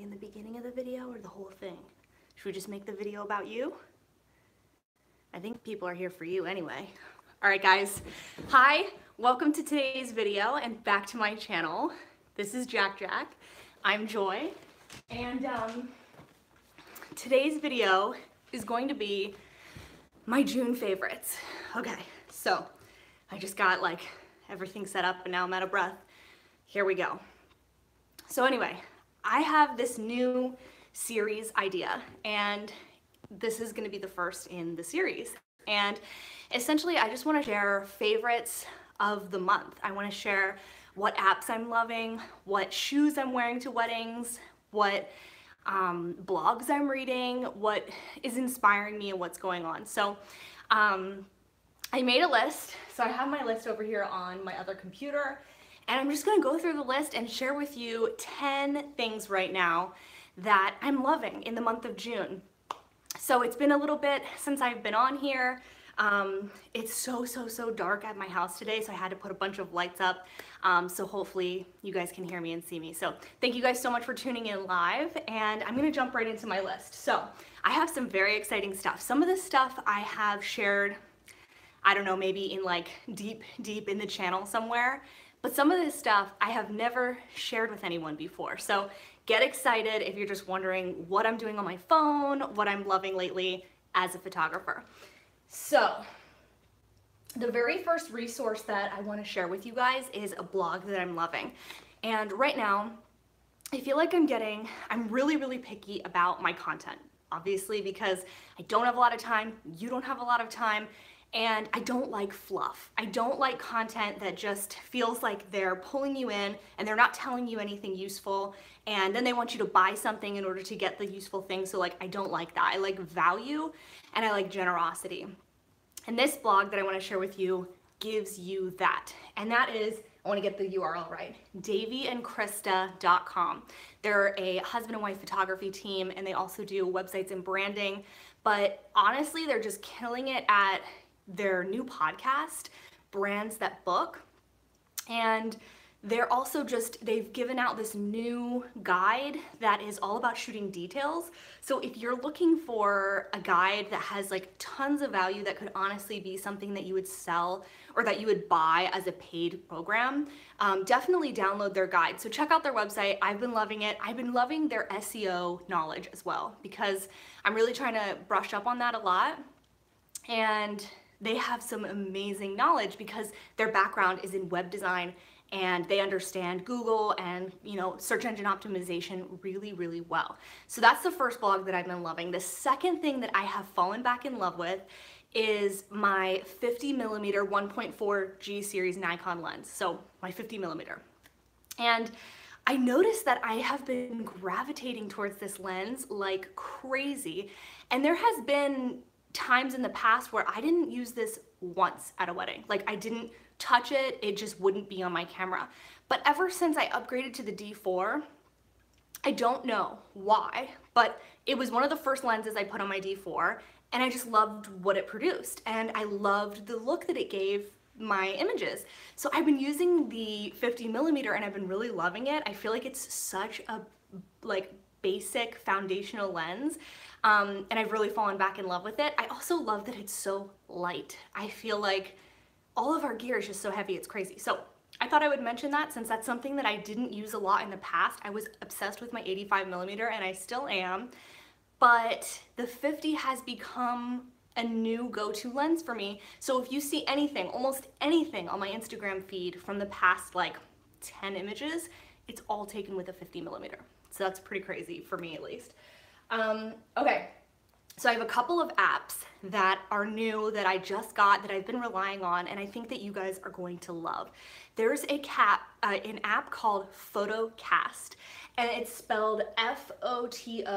in the beginning of the video or the whole thing? Should we just make the video about you? I think people are here for you anyway. All right, guys. Hi, welcome to today's video and back to my channel. This is Jack. I'm Joy, and today's video is going to be my June favorites. Okay, so I just got like everything set up and now I'm out of breath. Here we go. So anyway, I have this new series idea, and this is going to be the first in the series. And essentially, I just want to share favorites of the month. I want to share what apps I'm loving, what shoes I'm wearing to weddings, what blogs I'm reading, what is inspiring me and what's going on. So I made a list. So I have my list over here on my other computer. And I'm just gonna go through the list and share with you 10 things right now that I'm loving in the month of June. So it's been a little bit since I've been on here. It's so dark at my house today, so I had to put a bunch of lights up. So hopefully you guys can hear me and see me. So thank you guys so much for tuning in live, and I'm gonna jump right into my list. So I have some very exciting stuff. Some of this stuff I have shared, I don't know, maybe in like deep in the channel somewhere. But some of this stuff I have never shared with anyone before. So get excited if you're just wondering what I'm doing on my phone, what I'm loving lately as a photographer. So the very first resource that I want to share with you guys is a blog that I'm loving. And right now, I feel like I'm really picky about my content. Obviously, because I don't have a lot of time, you don't have a lot of time, and I don't like fluff. I don't like content that just feels like they're pulling you in and they're not telling you anything useful, and then they want you to buy something in order to get the useful thing. So like, I don't like that. I like value and I like generosity. And this blog that I want to share with you gives you that. And that is, I want to get the URL right, daveyandkrista.com. They're a husband and wife photography team, and they also do websites and branding. But honestly, they're just killing it at their new podcast, Brands That Book. And they're also they've given out this new guide that is all about shooting details. So if you're looking for a guide that has like tons of value that could honestly be something that you would sell or that you would buy as a paid program, definitely download their guide. So check out their website. I've been loving it. I've been loving their SEO knowledge as well, because I'm really trying to brush up on that a lot. And they have some amazing knowledge because their background is in web design, and they understand Google and, you know, search engine optimization really well. So that's the first blog that I've been loving. The second thing that I have fallen back in love with is my 50mm 1.4 G series Nikon lens. So my 50mm. And I noticed that I have been gravitating towards this lens like crazy. And there has been times in the past where I didn't use this once at a wedding. Like, I didn't touch it, it just wouldn't be on my camera. But ever since I upgraded to the D4, I don't know why, but it was one of the first lenses I put on my D4, and I just loved what it produced, and I loved the look that it gave my images. So I've been using the 50mm and I've been really loving it. I feel like it's such a like basic foundational lens, and I've really fallen back in love with it. I also love that it's so light. I feel like all of our gear is just so heavy, it's crazy. So I thought I would mention that since that's something that I didn't use a lot in the past. I was obsessed with my 85mm and I still am, but the 50 has become a new go-to lens for me. So if you see anything, almost anything on my Instagram feed from the past like 10 images, it's all taken with a 50mm. So that's pretty crazy for me, at least. Okay, so I have a couple of apps that are new that I just got that I've been relying on, and I think that you guys are going to love. There's an app called Photocast, and it's spelled F-O-T-O-C-A-S-T.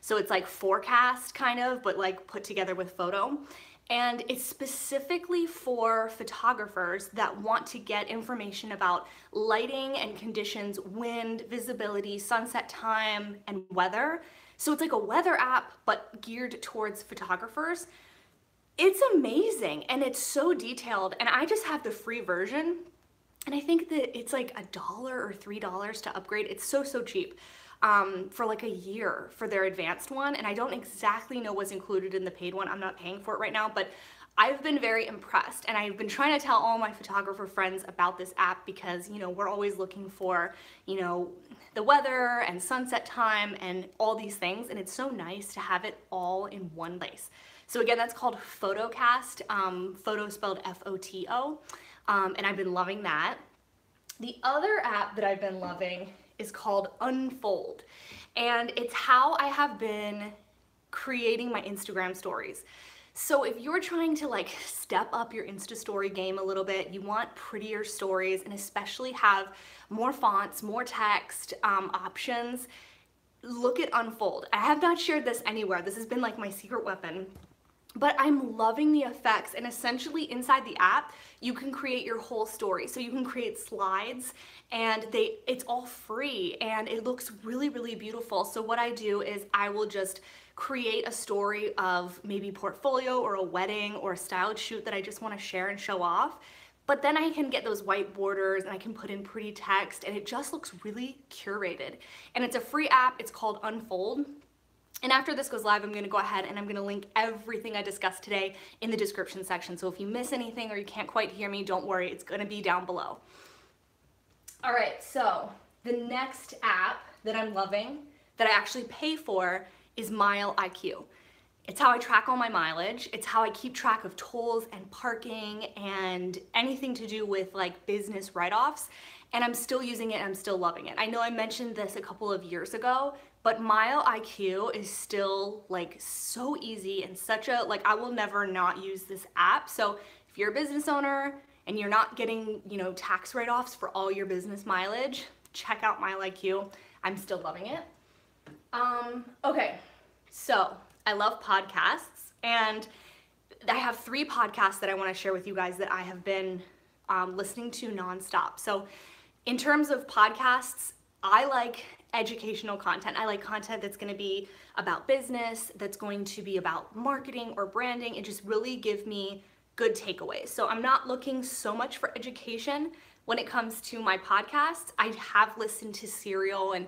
So it's like forecast kind of, but like put together with photo. And it's specifically for photographers that want to get information about lighting and conditions, wind, visibility, sunset time, and weather. So it's like a weather app, but geared towards photographers. It's amazing, and it's so detailed, and I just have the free version. And I think that it's like $1 or $3 to upgrade. It's so, so cheap for like a year for their advanced one. And I don't exactly know what's included in the paid one. I'm not paying for it right now, but I've been very impressed. And I've been trying to tell all my photographer friends about this app because, you know, we're always looking for, you know, the weather and sunset time and all these things. And it's so nice to have it all in one place. So again, that's called Photocast, photo spelled F-O-T-O. And I've been loving that. The other app that I've been loving is called Unfold. And it's how I have been creating my Instagram stories. So if you're trying to like step up your Insta story game a little bit, you want prettier stories and especially have more fonts, more text options, look at Unfold. I have not shared this anywhere. This has been like my secret weapon. But I'm loving the effects, and essentially inside the app, you can create your whole story. So you can create slides, and it's all free, and it looks really, really beautiful. So what I do is I will just create a story of maybe portfolio or a wedding or a styled shoot that I just want to share and show off. But then I can get those white borders and I can put in pretty text, and it just looks really curated. And it's a free app. It's called Unfold. And after this goes live, I'm going to go ahead and I'm going to link everything I discussed today in the description section. So if you miss anything or you can't quite hear me, don't worry, it's going to be down below. All right, so the next app that I'm loving that I actually pay for is Mile IQ. It's how I track all my mileage. It's how I keep track of tolls and parking and anything to do with like business write-offs. And I'm still using it, I'm still loving it. I know I mentioned this a couple of years ago, but Mile IQ is still like so easy and such a, like I will never not use this app. So if you're a business owner and you're not getting, you know, tax write-offs for all your business mileage, check out Mile IQ. I'm still loving it. Okay, so I love podcasts, and I have 3 podcasts that I want to share with you guys that I have been listening to nonstop. So in terms of podcasts, I like educational content. I like content that's going to be about business, that's going to be about marketing or branding, and just really give me good takeaways. So I'm not looking so much for education when it comes to my podcasts. I have listened to Serial and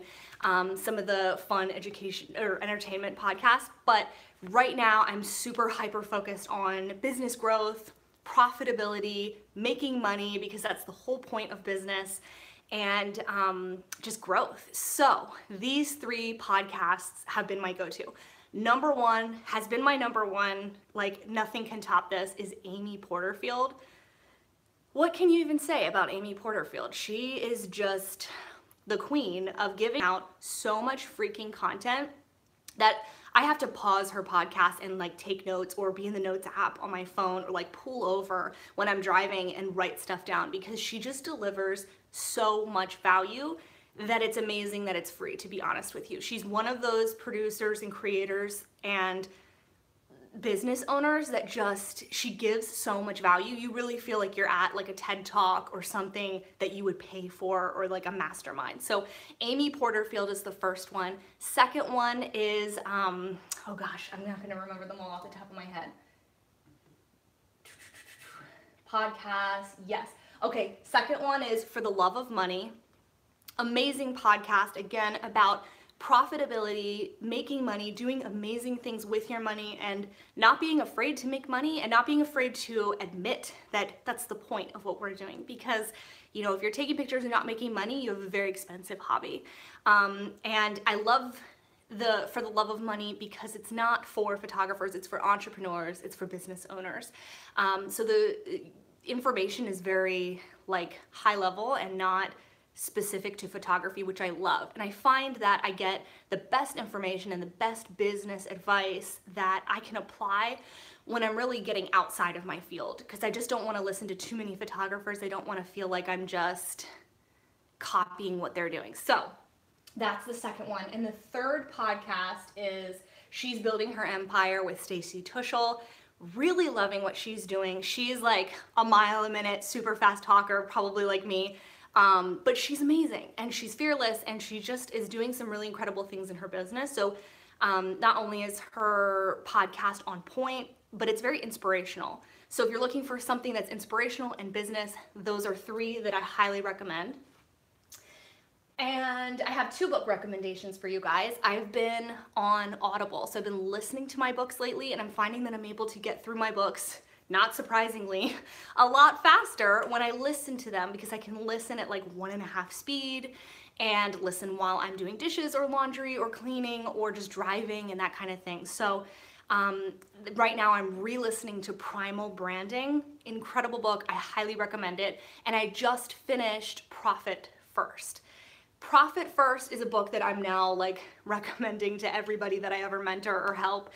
some of the fun education or entertainment podcasts, but right now I'm super hyper focused on business growth, profitability, making money, because that's the whole point of business, and just growth. So these 3 podcasts have been my go-to. Number 1 has been my number 1, like nothing can top this, is Amy Porterfield. What can you even say about Amy Porterfield? She is just the queen of giving out so much freaking content that I have to pause her podcast and like take notes or be in the notes app on my phone or like pull over when I'm driving and write stuff down, because she just delivers so much value that it's amazing that it's free, to be honest with you. She's one of those producers and creators and business owners that she gives so much value. You really feel like you're at like a TED Talk or something that you would pay for, or like a mastermind. So Amy Porterfield is the first one. Second one is, oh gosh, I'm not gonna remember them all off the top of my head. Podcast, yes. Okay, second one is For the Love of Money. Amazing podcast, again, about profitability, making money, doing amazing things with your money, and not being afraid to make money and not being afraid to admit that that's the point of what we're doing. Because, you know, if you're taking pictures and not making money, you have a very expensive hobby. And I love For the Love of Money because it's not for photographers, it's for entrepreneurs, it's for business owners. So the information is very like high level and not specific to photography, which I love. And I find that I get the best information and the best business advice that I can apply when I'm really getting outside of my field, because I just don't want to listen to too many photographers. I don't want to feel like I'm just copying what they're doing. So that's the second one. And the third podcast is She's Building Her Empire with Stacey Tuschl. Really loving what she's doing. She's like a mile a minute, super fast talker, probably like me. But she's amazing and she's fearless and she just is doing some really incredible things in her business. So not only is her podcast on point, but it's very inspirational. So if you're looking for something that's inspirational and business, those are 3 that I highly recommend. And I have 2 book recommendations for you guys. I've been on Audible, so I've been listening to my books lately, and I'm finding that I'm able to get through my books, not surprisingly, a lot faster when I listen to them, because I can listen at like 1.5 speed and listen while I'm doing dishes or laundry or cleaning or just driving and that kind of thing. So right now I'm re-listening to Primal Branding. Incredible book. I highly recommend it. And I just finished Profit First. Profit First is a book that I'm now like recommending to everybody that I ever mentor or help.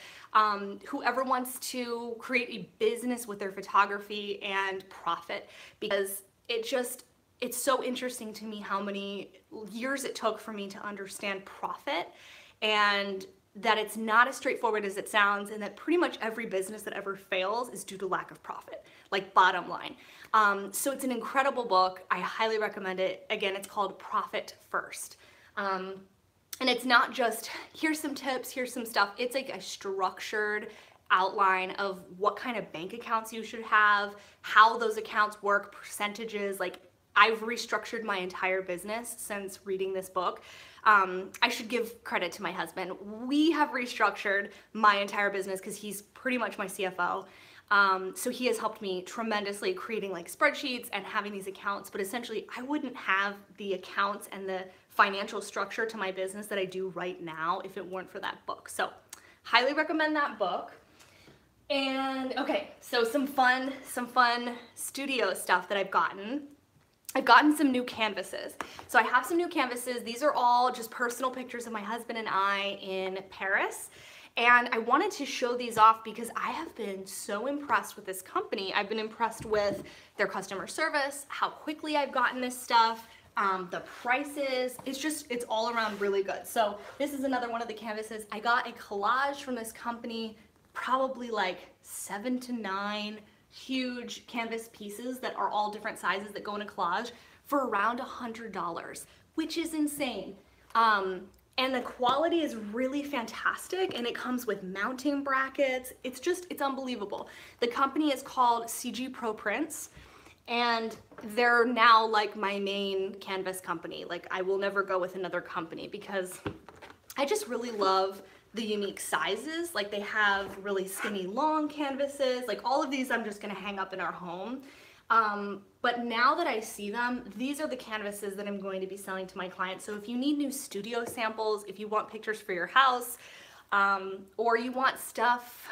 Whoever wants to create a business with their photography and profit, because it's so interesting to me how many years it took for me to understand profit, and that it's not as straightforward as it sounds, and that pretty much every business that ever fails is due to lack of profit, like bottom line. So it's an incredible book. I highly recommend it. Again, it's called Profit First. And it's not just, here's some tips, here's some stuff. It's like a structured outline of what kind of bank accounts you should have, how those accounts work, percentages. Like, I've restructured my entire business since reading this book. I should give credit to my husband. We have restructured my entire business because he's pretty much my CFO. So he has helped me tremendously creating like spreadsheets and having these accounts, but essentially I wouldn't have the accounts and the financial structure to my business that I do right now if it weren't for that book. So highly recommend that book. And okay, so some fun studio stuff that I've gotten. I've gotten some new canvases. So I have some new canvases. These are all just personal pictures of my husband and I in Paris. And I wanted to show these off because I have been so impressed with this company. I've been impressed with their customer service, how quickly I've gotten this stuff, the prices. It's all around really good. So this is another one of the canvases. I got a collage from this company, probably like 7 to 9 huge canvas pieces that are all different sizes that go in a collage for around $100, which is insane. And the quality is really fantastic, and it comes with mounting brackets. It's unbelievable. The company is called CG Pro Prints, and they're now like my main canvas company. Like, I will never go with another company because I just really love the unique sizes. Like, they have really skinny long canvases. Like, all of these I'm just gonna hang up in our home. But now that I see them, these are the canvases that I'm going to be selling to my clients. So if you need new studio samples, if you want pictures for your house, or you want stuff,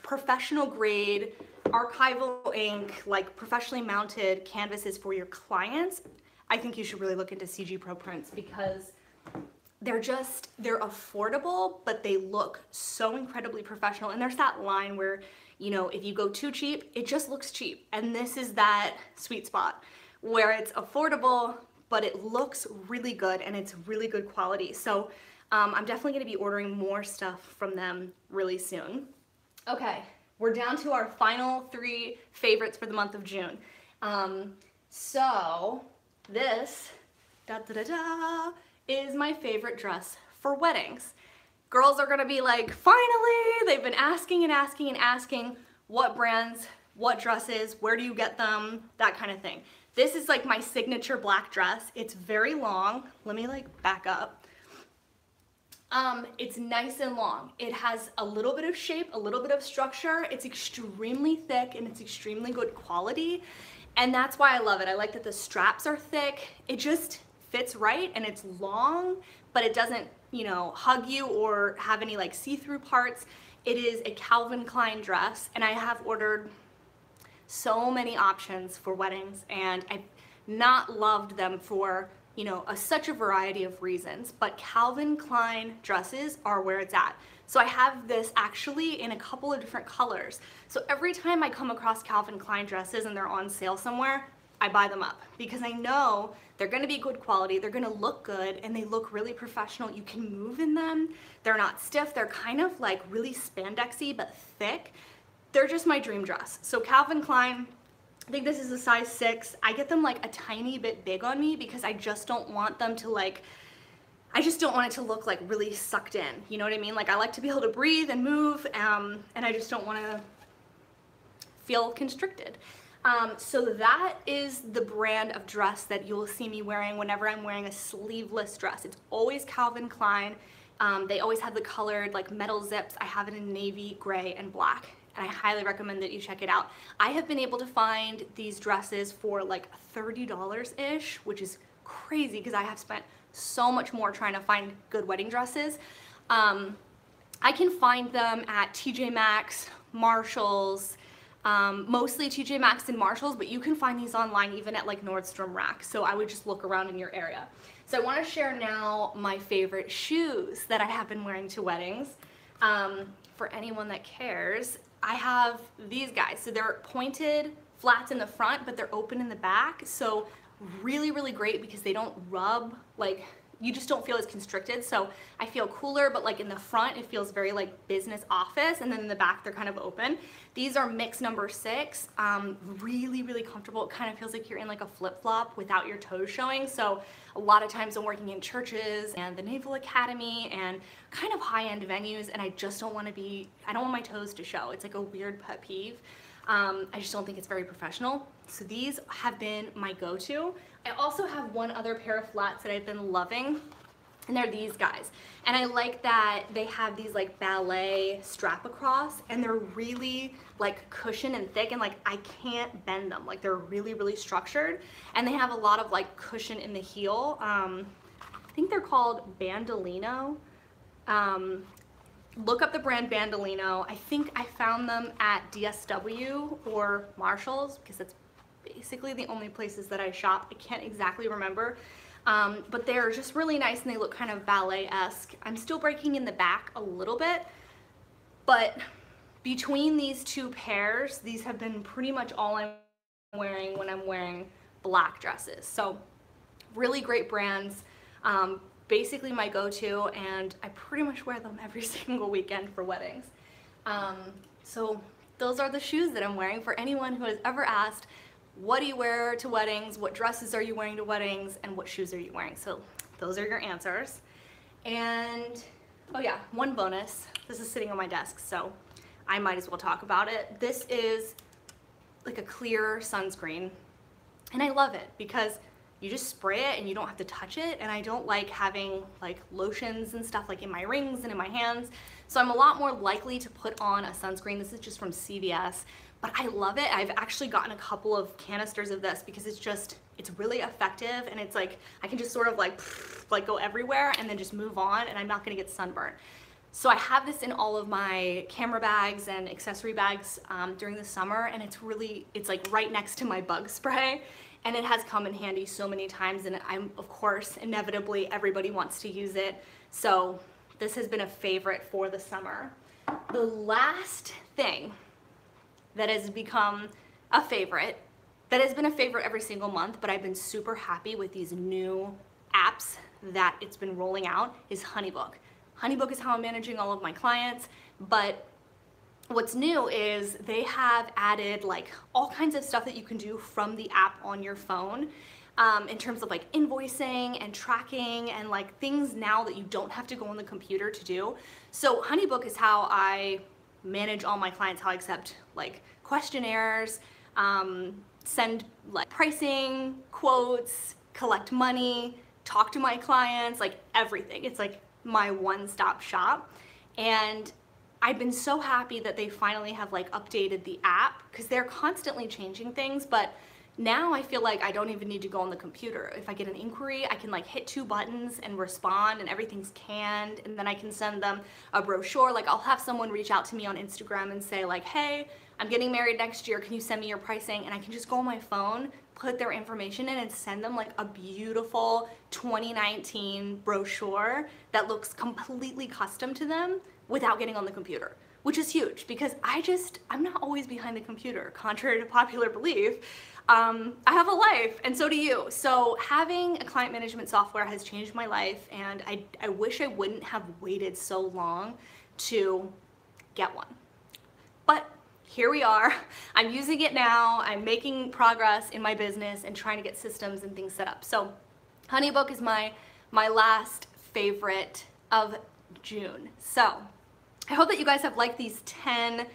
professional grade, archival ink, like professionally mounted canvases for your clients, I think you should really look into CG Pro Prints, because they're affordable, but they look so incredibly professional. And there's that line where, you know, if you go too cheap, it just looks cheap. And this is that sweet spot where it's affordable, but it looks really good and it's really good quality. So I'm definitely gonna be ordering more stuff from them really soon. Okay, we're down to our final 3 favorites for the month of June. So this, is my favorite dress for weddings. Girls are gonna be like, finally, they've been asking and asking and asking what brands, what dresses, where do you get them, that kind of thing. This is like my signature black dress. It's very long. Let me like back up. It's nice and long. It has a little bit of shape, a little bit of structure. It's extremely thick and it's extremely good quality. And that's why I love it. I like that the straps are thick. It just fits right, and it's long, but it doesn't, you know, hug you or have any like see-through parts. It is a Calvin Klein dress, and I have ordered so many options for weddings, and I've not loved them for, you know, such a variety of reasons, but Calvin Klein dresses are where it's at. So I have this actually in a couple of different colors. So every time I come across Calvin Klein dresses and they're on sale somewhere, I buy them up because I know they're gonna be good quality, they're gonna look good, and they look really professional. You can move in them. They're not stiff. They're kind of like really spandexy but thick. They're just my dream dress. So Calvin Klein, I think this is a size 6. I get them like a tiny bit big on me because I just don't want them to like, I just don't want it to look like really sucked in. You know what I mean? Like, I like to be able to breathe and move, and I just don't want to feel constricted. So that is the brand of dress that you'll see me wearing whenever I'm wearing a sleeveless dress. It's always Calvin Klein. They always have the colored like metal zips. I have it in navy, gray, and black, and I highly recommend that you check it out. I have been able to find these dresses for like $30-ish, which is crazy because I have spent so much more trying to find good wedding dresses. I can find them at TJ Maxx, Marshalls, mostly TJ Maxx and Marshalls, but you can find these online even at like Nordstrom Rack. So I would just look around in your area. So I want to share now my favorite shoes that I have been wearing to weddings. For anyone that cares, I have these guys. So they're pointed flats in the front, but they're open in the back. So really, really great because they don't rub, like you just don't feel as constricted. So I feel cooler, but like in the front, it feels very like business office. And then in the back, they're kind of open. These are mix number 6. Really, really comfortable. It kind of feels like you're in like a flip-flop without your toes showing. So a lot of times I'm working in churches and the Naval Academy and kind of high-end venues, and I just don't want to be, I don't want my toes to show. It's like a weird pet peeve. I just don't think it's very professional. So these have been my go-to. I also have one other pair of flats that I've been loving, and they're these guys. And I like that they have these like ballet strap across, and they're really like cushion and thick, and like I can't bend them. Like they're really, really structured, and they have a lot of like cushion in the heel. I think they're called Bandolino. Look up the brand Bandolino. I think I found them at DSW or Marshalls because that's basically the only places that I shop. I can't exactly remember, but they're just really nice and they look kind of ballet-esque. I'm still breaking in the back a little bit, but between these two pairs, these have been pretty much all I'm wearing when I'm wearing black dresses. So really great brands. Basically my go-to, and I pretty much wear them every single weekend for weddings. So those are the shoes that I'm wearing. For anyone who has ever asked, what do you wear to weddings? What dresses are you wearing to weddings? And what shoes are you wearing? So those are your answers. And oh yeah, one bonus. This is sitting on my desk, so I might as well talk about it. This is like a clear sunscreen, and I love it because you just spray it and you don't have to touch it, and I don't like having like lotions and stuff like in my rings and in my hands. So I'm a lot more likely to put on a sunscreen. This is just from CVS, but I love it. I've actually gotten a couple of canisters of this because it's really effective, and it's like I can just sort of like go everywhere and then just move on, and I'm not gonna get sunburned. So I have this in all of my camera bags and accessory bags during the summer, and it's like right next to my bug spray. And it has come in handy so many times, and of course, inevitably, everybody wants to use it. So this has been a favorite for the summer. The last thing that has become a favorite, that has been a favorite every single month, but I've been super happy with these new apps that it's been rolling out, is HoneyBook. HoneyBook is how I'm managing all of my clients, but what's new is they have added like all kinds of stuff that you can do from the app on your phone in terms of like invoicing and tracking and like things now that you don't have to go on the computer to do. So HoneyBook is how I manage all my clients, how I accept like questionnaires, send like pricing, quotes, collect money, talk to my clients, like everything. It's like my one-stop shop. And I've been so happy that they finally have like updated the app because they're constantly changing things, but now I feel like I don't even need to go on the computer. If I get an inquiry, I can like hit 2 buttons and respond, and everything's canned, and then I can send them a brochure. Like I'll have someone reach out to me on Instagram and say like, hey, I'm getting married next year, can you send me your pricing? And I can just go on my phone, put their information in, and send them like a beautiful 2019 brochure that looks completely custom to them without getting on the computer, which is huge because I'm not always behind the computer, contrary to popular belief. I have a life, and so do you. So having a client management software has changed my life, and I wish I wouldn't have waited so long to get one. But here we are. I'm using it now. I'm making progress in my business and trying to get systems and things set up. So HoneyBook is my last favorite of June. So I hope that you guys have liked these 10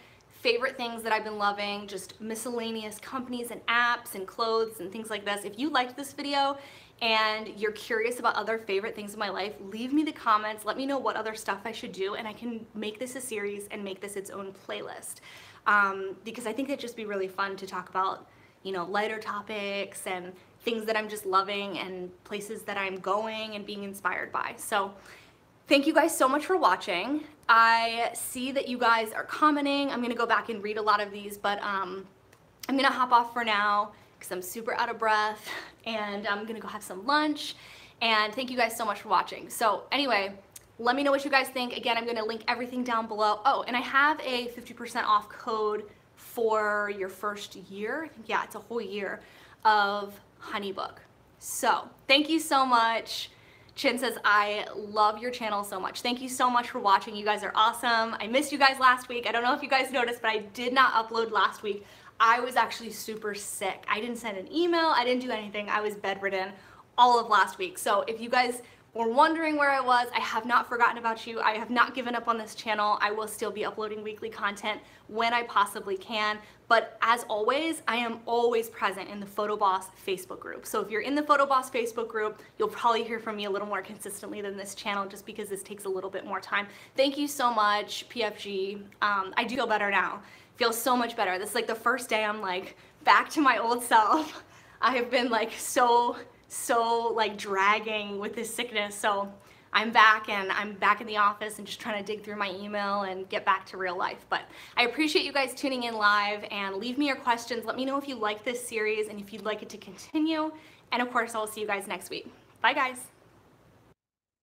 favorite things that I've been loving, just miscellaneous companies and apps and clothes and things like this. If you liked this video and you're curious about other favorite things in my life, leave me the comments, let me know what other stuff I should do, and I can make this a series and make this its own playlist. Because I think it'd just be really fun to talk about, you know, lighter topics and things that I'm just loving and places that I'm going and being inspired by. So thank you guys so much for watching. I see that you guys are commenting. I'm gonna go back and read a lot of these, but I'm gonna hop off for now because I'm super out of breath and I'm gonna go have some lunch. And thank you guys so much for watching. So anyway, let me know what you guys think. Again, I'm gonna link everything down below. Oh, and I have a 50% off code for your first year. I think, yeah, it's a whole year of HoneyBook. So thank you so much. Chin says, I love your channel so much. Thank you so much for watching. You guys are awesome. I missed you guys last week. I don't know if you guys noticed, but I did not upload last week. I was actually super sick. I didn't send an email. I didn't do anything. I was bedridden all of last week. So if you guys were wondering where I was, I have not forgotten about you. I have not given up on this channel. I will still be uploading weekly content when I possibly can. But as always, I am always present in the PhotoBoss Facebook group. So if you're in the PhotoBoss Facebook group, you'll probably hear from me a little more consistently than this channel, just because this takes a little bit more time. Thank you so much, PFG. I do feel better now. Feel so much better. This is like the first day I'm like back to my old self. I have been like so like dragging with this sickness. So I'm back, and I'm back in the office and just trying to dig through my email and get back to real life. But I appreciate you guys tuning in live, and leave me your questions. Let me know if you like this series and if you'd like it to continue. And of course, I'll see you guys next week. Bye guys.